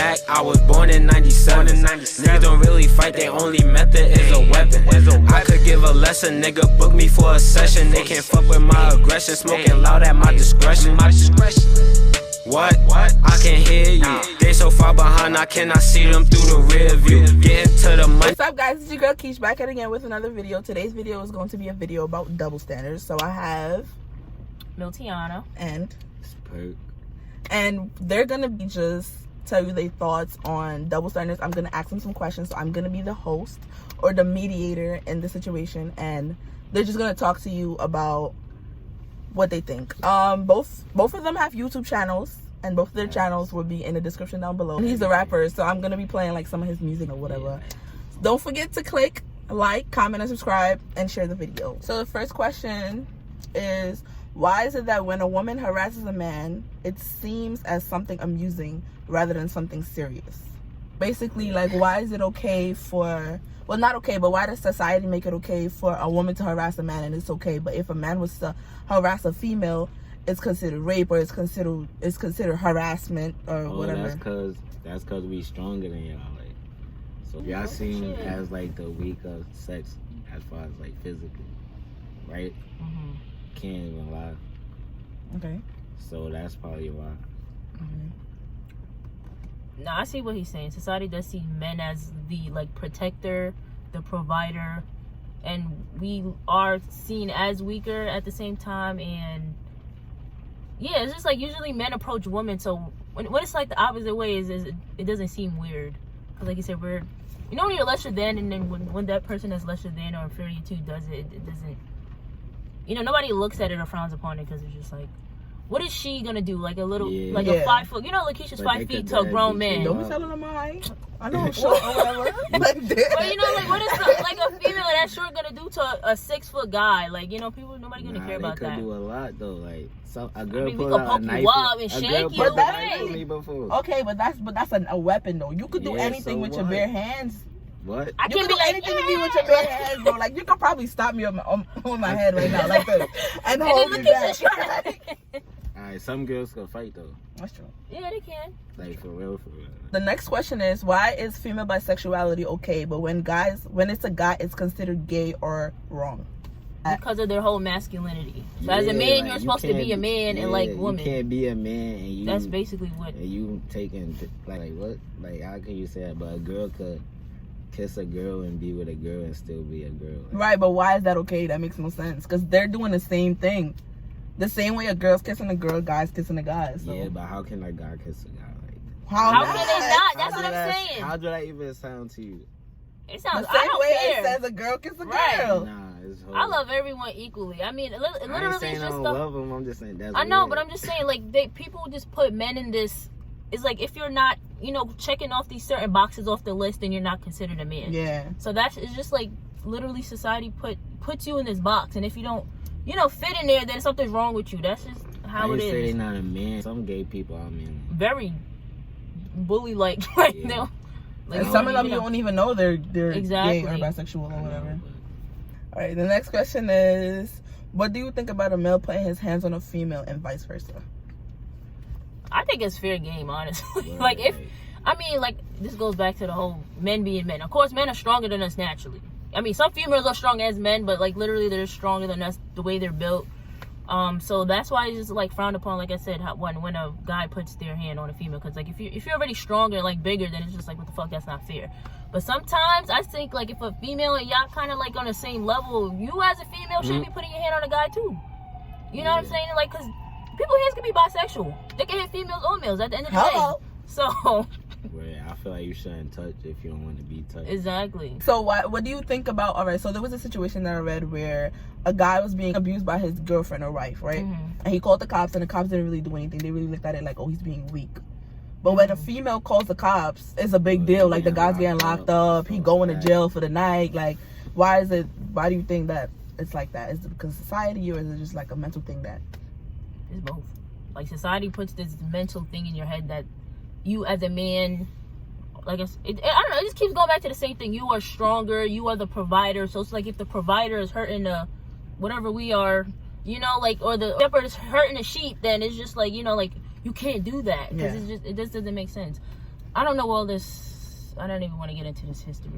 back, I was born in 97. Niggas don't really fight, their only method is a weapon. I could give a lesson, nigga, book me for a session. They can't fuck with my aggression, smoking loud at my discretion. What? I can hear you. They so far behind, I cannot see them through the rear view. Get to the money. What's up, guys? It's your girl Keesh back at again with another video. Today's video is going to be a video about double standards. So I have Miltiana and Perk. and they're gonna be just tell you their thoughts on double standards. I'm gonna ask them some questions, so I'm gonna be the host or the mediator in the situation, and they're just gonna talk to you about what they think. Both of them have YouTube channels, and both of their channels will be in the description down below. He's a rapper, so I'm gonna be playing like some of his music or whatever. Don't forget to click like, comment, and subscribe, and share the video. So the first question is, why is it that when a woman harasses a man, it seems as something amusing rather than something serious? Basically, like, why is it okay for, well, not okay, but why does society make it okay for a woman to harass a man and it's okay, but if a man was to harass a female, it's considered rape or it's considered harassment or whatever? That's cause we stronger than y'all. Like, so y'all seen as like the weaker sex as far as like physically, right? Mm-hmm. Can't even lie. Okay. So that's probably why. No, I see what he's saying. Society does see men as the like protector, the provider, and we are seen as weaker at the same time. And yeah, it's just like usually men approach women, so when it's like the opposite way is it doesn't seem weird, because like you said, when you're lesser than, and then when that person that's lesser than or inferior to does it, it doesn't, nobody looks at it or frowns upon it, because it's just like, what is she gonna do? Like a little, like a 5 foot, Lakeisha's 5 feet to a grown man. Don't be telling them I know I'm short or whatever. But like, what is like a female that short gonna do to a 6 foot guy? Like, people, nobody gonna care about that. They could do a lot though. Like, a girl we pull could out poke a knife. you up and shake you. Okay, but that's a weapon though. You could do anything with your bare hands. What? I can't do anything with me with your bare hands, bro. Like, you could probably stop me on my head right now, like this, and hold me back. Alright, some girls can fight though. That's true. Yeah, they can. Like, for real. The next question is, why is female bisexuality okay, but when it's a guy, it's considered gay or wrong? Because of their whole masculinity. So as a man, like, you're supposed to be a man and like women. You can't be a man and you. That's basically what. And you taking like what? Like, how can you say that? But a girl could kiss a girl and be with a girl and still be a girl. Like, right, but why is that okay? That makes no sense, because they're doing the same thing. The same way a girl's kissing a girl, guys kissing a guy. So. Yeah, but how can a guy kiss a guy? Like, how can they not? That's what I'm saying. How do that even sound to you? It sounds. The same I don't way care. It says a girl kiss a girl. Nah, it's I love everyone equally. I mean, literally, I ain't saying it's I just don't love them. I'm just saying that's. I know, weird. but I'm just saying, like, people just put men in this. It's like, if you're not, checking off these certain boxes off the list, then you're not considered a man. Yeah. So it's just like literally society puts you in this box, and if you don't, fit in there, then something's wrong with you. That's just how it is. I say they're not a man. Some gay people, I mean, very bully-like right now. Like, and some of them you don't even know they're exactly. gay or bisexual or whatever. All right, the next question is, what do you think about a male putting his hands on a female and vice versa? I think it's fair game, honestly. Right. This goes back to the whole men being men. Of course, men are stronger than us naturally. I mean, some females are strong as men, but like literally they're stronger than us the way they're built. So that's why it's just like frowned upon, like I said, when a guy puts their hand on a female, because like if you're already stronger, like bigger, then it's just like, what the fuck, that's not fair. But sometimes I think like if a female and y'all kind of like on the same level, you as a female should be putting your hand on a guy too. You know what I'm saying? Like, because people's hands can be bisexual. They can hit females or males at the end of the day. So. I feel like you shouldn't touch if you don't want to be touched. Exactly. So what do you think about, all right, so there was a situation that I read where a guy was being abused by his girlfriend or wife, right? And he called the cops, and the cops didn't really do anything. They really looked at it like, oh, he's being weak. But when a female calls the cops, it's a big deal. Like, the guy's getting locked up, he going to jail for the night. Like, why do you think that it's like that? Is it because of society, or is it just like a mental thing that? It's both. Like, society puts this mental thing in your head that you as a man, like, I don't know, it just keeps going back to the same thing. You are stronger, you are the provider. So it's like, if the provider is hurting whatever we are, like, or the shepherd is hurting the sheep, then it's just like, like, you can't do that, because it just doesn't make sense. I don't know all this. I don't even want to get into this history.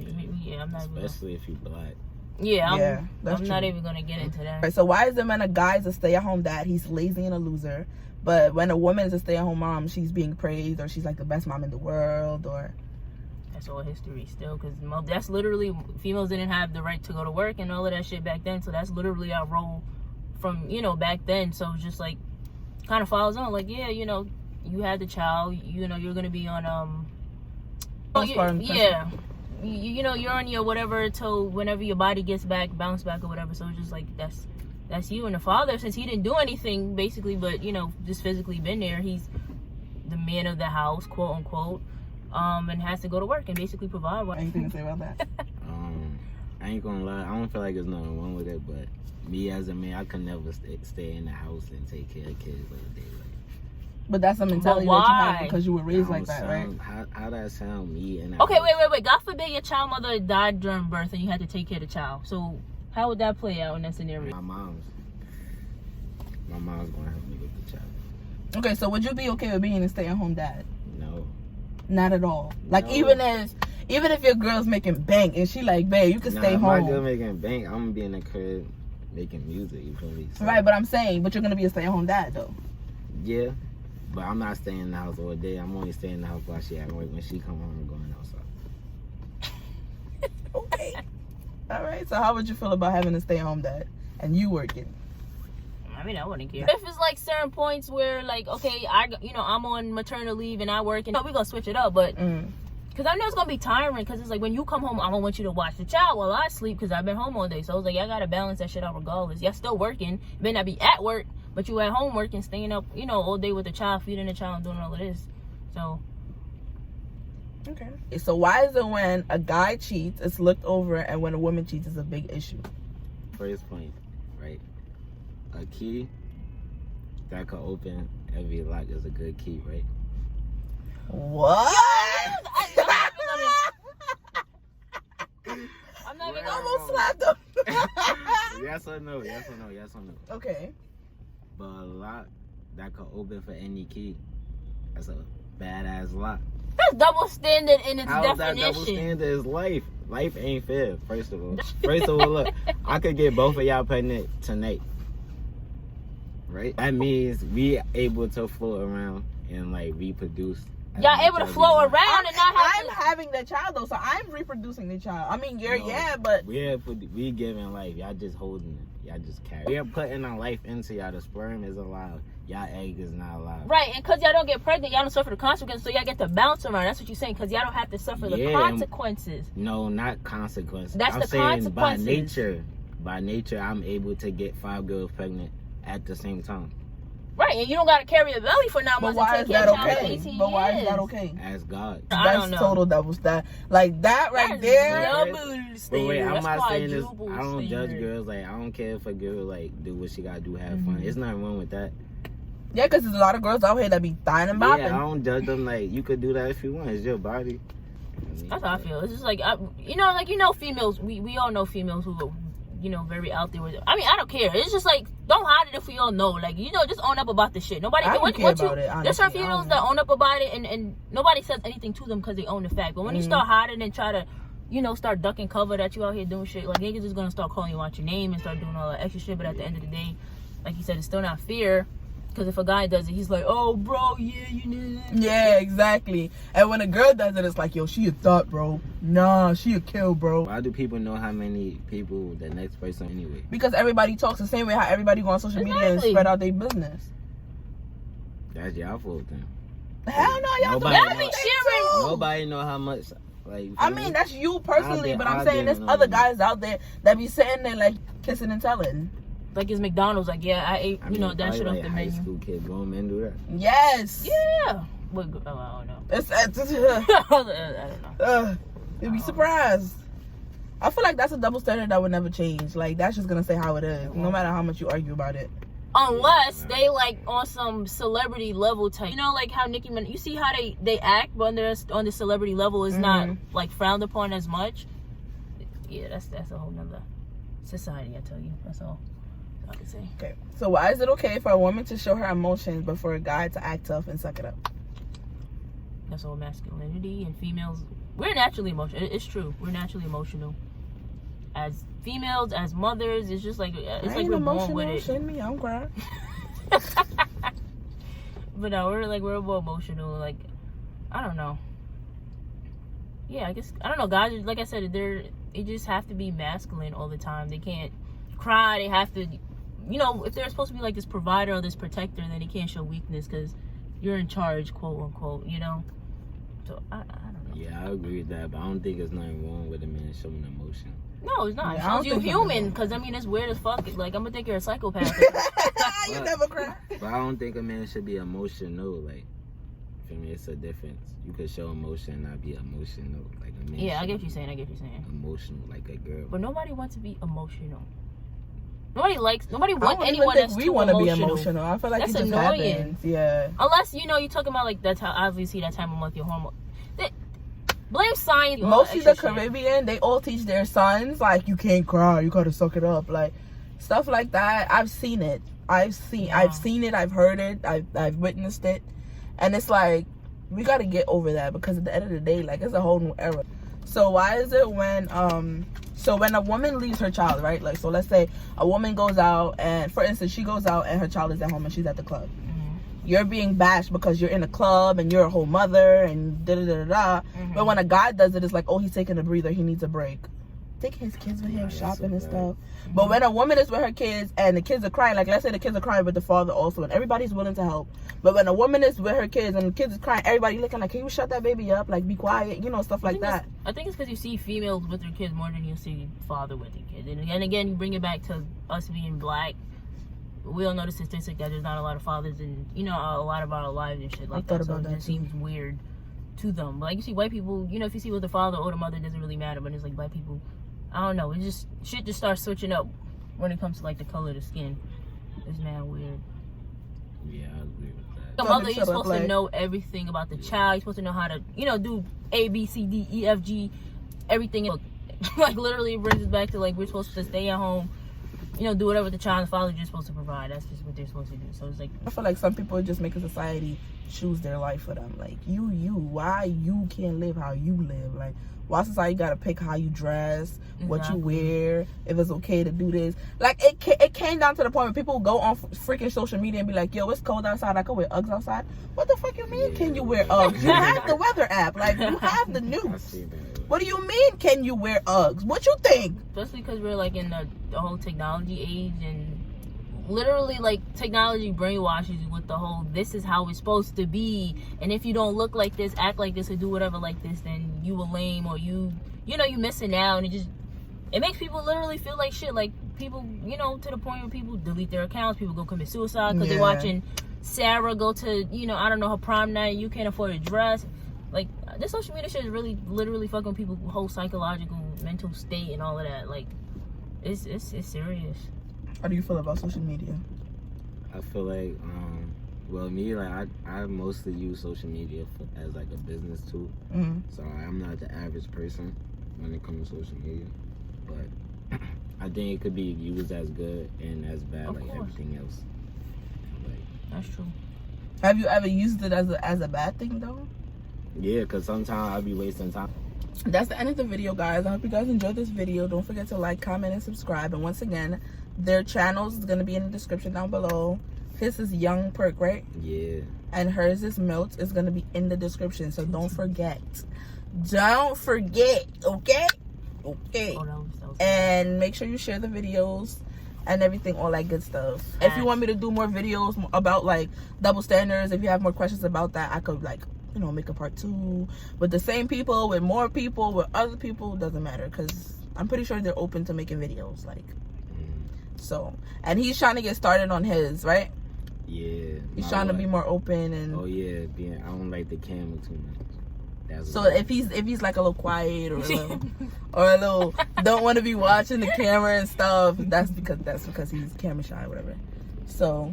Yeah, I'm not. Especially if you black. Yeah, I'm that's not true. even gonna get into that. Right, so why is the man a guy's a stay-at-home dad? He's lazy and a loser. But when a woman is a stay-at-home mom, she's being praised, or she's like the best mom in the world, or That's all history still, because that's literally, females didn't have the right to go to work and all of that shit back then. So that's literally our role from, you know, back then. So it's just like kind of follows on, like, yeah, you know, you had the child, you know, you're gonna be on you know, you're on your whatever till whenever your body gets back, bounce back or whatever. So it's just like that's you. And the father, since he didn't do anything basically, but you know, just physically been there, he's the man of the house, quote unquote, and has to go to work and basically provide. anything to say about that? I ain't gonna lie, I don't feel like there's nothing wrong with it, but me as a man, I could never stay in the house and take care of kids all day. Like, But that's the mentality that you have because you were raised like that, right? How that sound? Me and okay, wait. God forbid your child mother died during birth and you had to take care of the child. So how would that play out in that scenario? My mom's gonna help me with the child. Okay, so would you be okay with being a stay-at-home dad? No. Not at all. Like No. even if your girl's making bank and she like, babe, you can stay if home. my girl making bank, I'm gonna be in the crib making music. You feel me? So, Right, but I'm saying, but you're gonna be a stay-at-home dad though. yeah, but I'm not staying in the house all day. I'm only staying in the house while she at work. When she come home, I'm going outside. Okay. All right. So how would you feel about having a stay-at-home dad and you working? I mean, I wouldn't care. If it's like certain points where like, okay, I'm on maternity leave and I work, and we're gonna switch it up, but because I know it's gonna be tiring, because it's like when you come home, I don't want you to watch the child while I sleep because I've been home all day. So I was like, I gotta balance that shit out regardless. Y'all still working, you may not be at work, but you at home working, staying up, you know, all day with the child, feeding the child, and doing all of this. So okay. So why is it when a guy cheats, it's looked over, and when a woman cheats, it's a big issue? First point, right? A key that could open every lock is a good key, right? What? I'm not even Almost slapped him. Yes or no? Yes or no? Yes or no? Okay. But a lock that could open for any key, that's a badass lock. That's double standard in its How is that definition. double standard? Is life. Life ain't fair, first of all. Look, I could get both of y'all pregnant tonight. Right? That means we able to float around and like reproduce. Y'all able to flow around and not have I'm having the child though, so I'm reproducing the child. I mean, but we giving life. Y'all just holding it. Y'all just carry. We're putting our life into y'all. The sperm is allowed. Y'all egg is not allowed. Right, and because y'all don't get pregnant, y'all don't suffer the consequences, so y'all get to bounce around. That's what you're saying, because y'all don't have to suffer the consequences. No, not consequences. That's I'm the saying consequences. by nature, I'm able to get 5 girls pregnant at the same time. Right, and you don't got to carry a belly for 9 months. But why and is take care that of a child for okay? 18 But why years. is that okay? Ask God. I don't That's know. total double standard. Like that right there. But wait, I'm That's not saying this. quadruple I don't judge standard. girls. Like, I don't care if a girl like do what she gotta do, have fun. It's nothing wrong with that. Yeah, because there's a lot of girls out here that be dying and bopping. Yeah, I don't judge them. Like, you could do that if you want. It's your body. That's how I feel. It's just like, females, we all know females who are, very out there with it. I mean, I don't care. It's just like, don't hide it if we all know. Like, just own up about the shit. Nobody I don't care about it, there's some honestly. females that own up about it and nobody says anything to them because they own the fact. But when you start hiding and try to, start ducking cover that you out here doing shit, like, niggas is gonna start calling you out your name and start doing all that extra shit. But at the end of the day, like you said, it's still not fair. Because if a guy does it, he's like, oh, bro, yeah, Yeah, exactly. And when a girl does it, it's like, yo, she a thought, bro. Nah, she a kill, bro. Why do people know how many people the next person anyway? Because everybody talks the same way how everybody go on social media and Exactly. spread out their business. That's y'all fault then. Hell no, y'all Nobody don't Y'all be think sharing. so. Nobody know how much. Like, you I feel mean, me? that's you personally, but I'm I saying there's didn't other know. guys out there that be sitting there like kissing and telling. Like it's McDonald's, like, yeah, I ate, I mean, that probably shit off like the high menu. school kid, grown men do that. Yes. Yeah. What, I don't know. It's I don't know. you'd be surprised. I feel like that's a double standard that would never change. Like, that's just gonna say how it is, no matter how much you argue about it. Unless they like on some celebrity level type, like how Nicki Minaj. You see how they act, but on the celebrity level is not like frowned upon as much. Yeah, that's a whole nother society. I tell you, that's all I can say. Okay. So why is it okay for a woman to show her emotions, but for a guy to act tough and suck it up? That's all masculinity. And females, we're naturally emotional. It's true. We're naturally emotional. As females, as mothers, it's just like we're born with it. Shame me, I'm crying. But no, we're more emotional. Like, I don't know. Yeah, I guess I don't know. Guys, like I said, they just have to be masculine all the time. They can't cry. They have to, if they're supposed to be like this provider or this protector, then they can't show weakness because you're in charge, quote unquote. So I don't know. Yeah, I agree with that, but I don't think there's nothing wrong with a man showing emotion. No, it's not. Yeah, It shows you human, because it's weird as fuck. Like, I'm gonna think you're a psychopath. You never cry. But I don't think a man should be emotional. Like, for me, it's a difference. You could show emotion and not be emotional. Like a man. Yeah, I get what you're saying. Emotional, like a girl. But nobody wants to be emotional. Nobody wants anyone think that's we too want to be emotional. emotional. I feel like That's it just annoying. happens. Yeah. Unless you're talking about like that's how obviously that time of month your hormone. Blame science. Most of the Caribbean, they all teach their sons like you can't cry, you gotta suck it up, like stuff like that. I've seen it. I've seen it. I've heard it. I've witnessed it, and it's like we gotta get over that because at the end of the day, like it's a whole new era. So why is it when a woman leaves her child, right? Like, so let's say a woman goes out and, for instance, she goes out and her child is at home and she's at the club. You're being bashed because you're in a club and you're a whole mother and da-da-da-da-da. But when a guy does it, it's like, oh, he's taking a breather. He needs a break. Taking his kids with him, shopping and stuff. But when a woman is with her kids and the kids are crying, like let's say the kids are crying with the father also, and everybody's willing to help. But when a woman is with her kids and the kids is crying, everybody looking like, can you shut that baby up? Like, be quiet, stuff like that. I think it's because you see females with their kids more than you see father with their kids. And again, you bring it back to us being black. We all know the statistic that there's not a lot of fathers in, a lot of our lives and shit like that. So it just seems weird to them. Like, you see white people, if you see with the father or the mother, it doesn't really matter. But it's like black people, I don't know. Shit just starts switching up when it comes to like the color of the skin. It's mad weird. Yeah, I agree with that. The mother, you're supposed to know everything about the child. You're supposed to know how to, do A, B, C, D, E, F, G, everything. Like, literally it brings us back to, like, we're supposed to stay at home, do whatever the child and father is supposed to provide. That's just what they're supposed to do. So it's like, I feel like some people just make a society choose their life for them. Like, why you can't live how you live? Like, why society gotta pick how you dress, what you wear, if it's okay to do this? Like, it came down to the point where people go on freaking social media and be like, yo, it's cold outside, I can wear Uggs outside. What the fuck you mean, can you wear Uggs? You have the weather app. Like, you have the news. What do you mean, can you wear Uggs? What you think? Especially because we're, like, in the whole technology age, and literally, like, technology brainwashes you with the whole, this is how it's supposed to be, and if you don't look like this, act like this, or do whatever like this, then you a lame, or you missing out, and it makes people literally feel like shit. Like, people, to the point where people delete their accounts, people go commit suicide because they're watching Sarah go to, I don't know, her prom night, you can't afford a dress. Like, this social media shit is really literally fucking people's whole psychological, mental state and all of that. Like, it's serious. How do you feel about social media? I feel like, me, like, I mostly use social media as, like, a business tool. So I'm not the average person when it comes to social media. But I think it could be used as good and as bad, like everything else. Like, that's true. Have you ever used it as a bad thing, though? Yeah, because sometimes I'll be wasting time. That's the end of the video, guys. I hope you guys enjoyed this video. Don't forget to like, comment, and subscribe. And once again, their channels is going to be in the description down below. His is Young Perk, right? Yeah. And hers is Milt. Is going to be in the description. So don't forget. Don't forget, okay? Okay. And make sure you share the videos and everything, all that good stuff. If you want me to do more videos about, like, double standards, if you have more questions about that, I could, like, make a part 2 with the same people, with more people, with other people. Doesn't matter, because I'm pretty sure they're open to making videos, like. So, and he's trying to get started on his, right? Yeah. He's trying to be more open and. Oh yeah, I don't like the camera too much. So if he's like a little quiet or a little don't want to be watching the camera and stuff, that's because he's camera shy or whatever. So.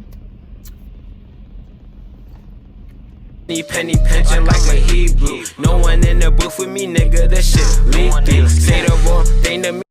Penny pinching like a Hebrew. No one in the booth with me, nigga. That shit leak. Say the wrong thing to me.